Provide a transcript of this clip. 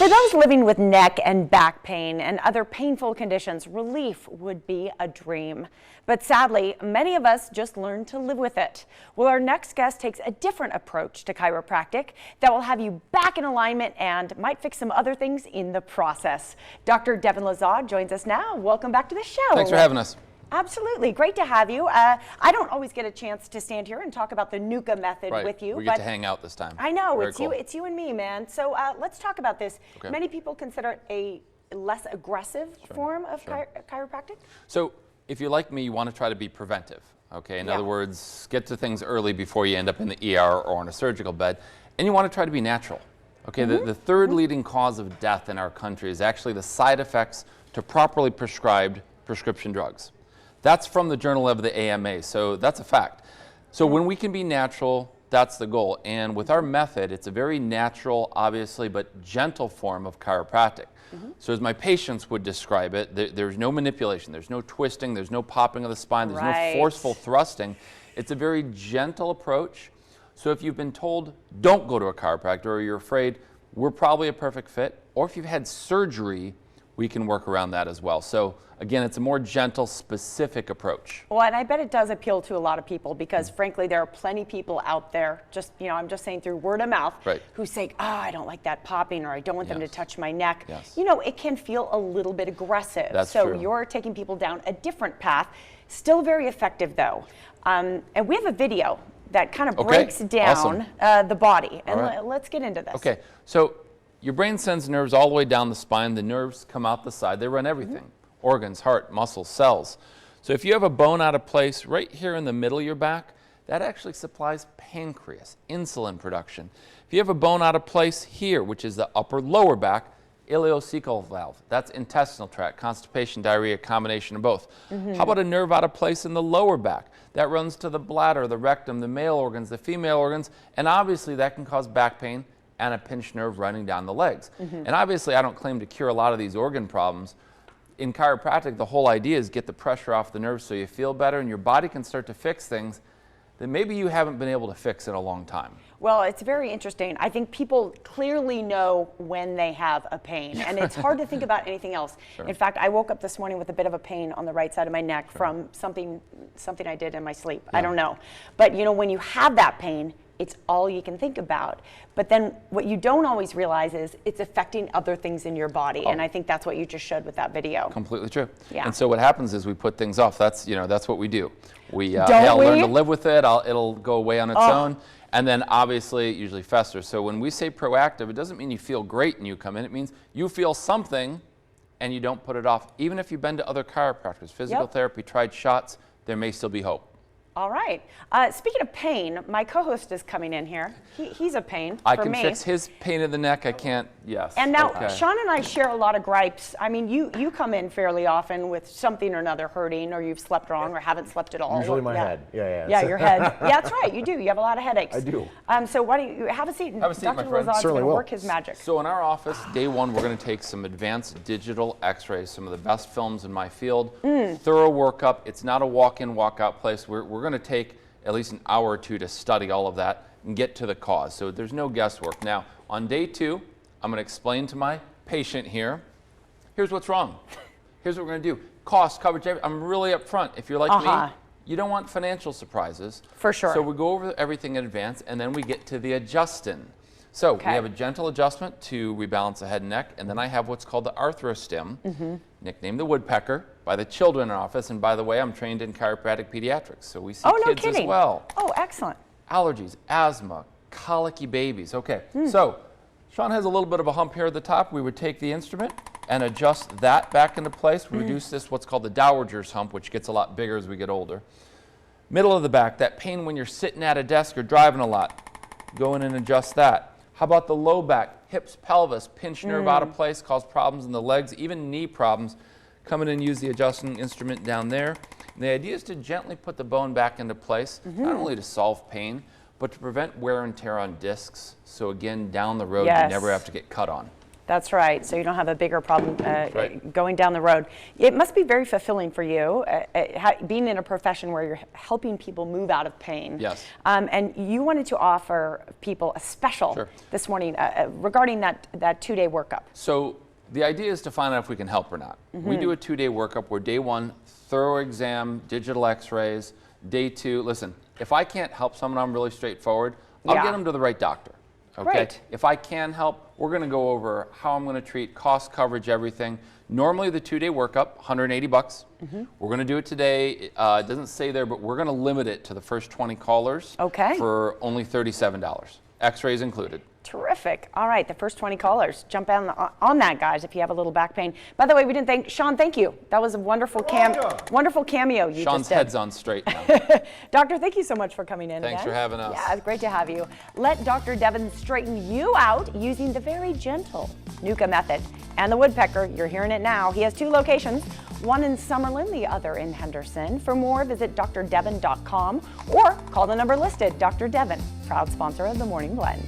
For those living with neck and back pain and other painful conditions, relief would be a dream. But sadly, many of us just learn to live with it. Well, our next guest takes a different approach to chiropractic that will have you back in alignment and might fix some other things in the process. Dr. Devin Lazard joins us now. Welcome back to the show. Thanks for having us. Absolutely. Great to have you. I don't always get a chance to stand here and talk about the Nuka method with you. We get to hang out this time. I know. Very cool. It's you and me, man. So let's talk about this. Okay. Many people consider it a less aggressive form of chiropractic. So if you're like me, you want to try to be preventive. Okay. In other words, get to things early before you end up in the ER or on a surgical bed. And you want to try to be natural. Okay. The third leading cause of death in our country is actually the side effects to properly prescribed prescription drugs. That's from the Journal of the AMA, so that's a fact. So when we can be natural, that's the goal. And with our method, it's a very natural, obviously, but gentle form of chiropractic. So as my patients would describe it, there's no manipulation, there's no twisting, there's no popping of the spine, there's no forceful thrusting. It's a very gentle approach. So if you've been told, don't go to a chiropractor, or you're afraid, we're probably a perfect fit. Or if you've had surgery, we can work around that as well. So again, it's a more gentle, specific approach. Well, and I bet it does appeal to a lot of people because frankly, there are plenty of people out there, just, I'm just saying through word of mouth, who say, I don't like that popping, or I don't want them to touch my neck. It can feel a little bit aggressive. That's so true. You're taking people down a different path, still very effective though. And we have a video that kind of breaks down the body. And let's get into this. Okay, so your brain sends nerves all the way down the spine. The nerves come out the side. They run everything. Organs, heart, muscles, cells. So if you have a bone out of place right here in the middle of your back, that actually supplies pancreas, insulin production. If you have a bone out of place here, which is the upper lower back, ileocecal valve, that's intestinal tract, constipation, diarrhea, combination of both. How about a nerve out of place in the lower back? That runs to the bladder, the rectum, the male organs, the female organs, and obviously that can cause back pain and a pinched nerve running down the legs. And obviously I don't claim to cure a lot of these organ problems. In chiropractic, the whole idea is get the pressure off the nerves so you feel better and your body can start to fix things that maybe you haven't been able to fix in a long time. Well, it's very interesting. I think people clearly know when they have a pain, and it's hard to think about anything else. In fact, I woke up this morning with a bit of a pain on the right side of my neck from something I did in my sleep. I don't know. But when you have that pain, it's all you can think about. But then what you don't always realize is it's affecting other things in your body. And I think that's what you just showed with that video. Completely true. Yeah. And so what happens is we put things off. That's what we do. We learn to live with it. It'll go away on its own. And then obviously it usually festers. So when we say proactive, it doesn't mean you feel great and you come in. It means you feel something and you don't put it off. Even if you've been to other chiropractors, physical therapy, tried shots, there may still be hope. All right. Speaking of pain, my co-host is coming in here. He's a pain I for can me. fix his pain in the neck. I can't, And now, Sean and I share a lot of gripes. I mean, you come in fairly often with something or another hurting, or you've slept wrong, or haven't slept at all. Usually my head. Yeah, your head. Yeah, that's right. You do. You have a lot of headaches. I do. So why don't you have a seat? Have a seat, my Dr. friend. Lazard's going to work his magic. So in our office, day one, we're going to take some advanced digital x-rays, some of the best films in my field, thorough workup. It's not a walk-in, walk-out place. We're going to take at least an hour or two to study all of that and get to the cause. So there's no guesswork. Now, on day two, I'm going to explain to my patient here, here's what's wrong. Here's what we're going to do. Cost, coverage, I'm really upfront. If you're like me, you don't want financial surprises. For sure. So we go over everything in advance, and then we get to the adjusting. So we have a gentle adjustment to rebalance the head and neck, and then I have what's called the arthrostim, nicknamed the woodpecker, by the children in our office. And by the way, I'm trained in chiropractic pediatrics, so we see kids as well. Oh, excellent. Allergies, asthma, colicky babies. Okay, so Sean has a little bit of a hump here at the top. We would take the instrument and adjust that back into place, reduce this, what's called the dowager's hump, which gets a lot bigger as we get older. Middle of the back, that pain when you're sitting at a desk or driving a lot, go in and adjust that. How about the low back, hips, pelvis, pinched nerve out of place, cause problems in the legs, even knee problems. Come in and use the adjusting instrument down there. And the idea is to gently put the bone back into place, not only to solve pain, but to prevent wear and tear on discs. So again, down the road, you never have to get cut on. That's right. So you don't have a bigger problem right. going down the road. It must be very fulfilling for you, being in a profession where you're helping people move out of pain. Yes. And you wanted to offer people a special Sure. this morning regarding that 2-day workup. So the idea is to find out if we can help or not. We do a 2-day workup where day 1, thorough exam, digital x-rays. Day 2, listen, if I can't help someone, I'm really straightforward. I'll get them to the right doctor. Okay. Great. If I can help, we're going to go over how I'm going to treat, cost, coverage, everything. Normally the 2-day workup, $180. We're going to do it today. It doesn't say there, but we're going to limit it to the first 20 callers for only $37. X-rays included. Terrific. All right, the first 20 callers. Jump on that, guys, if you have a little back pain. By the way, we didn't thank Sean. Thank you. That was a wonderful cameo you Sean's just did. head's on straight now. Doctor, thank you so much for coming in. Thanks again. for having us. Yeah, it's great to have you. Let Dr. Devin straighten you out using the very gentle Nuka method. And the woodpecker, you're hearing it now. He has 2 locations, one in Summerlin, the other in Henderson. For more, visit drdevin.com or call the number listed. Dr. Devin, proud sponsor of the Morning Blend.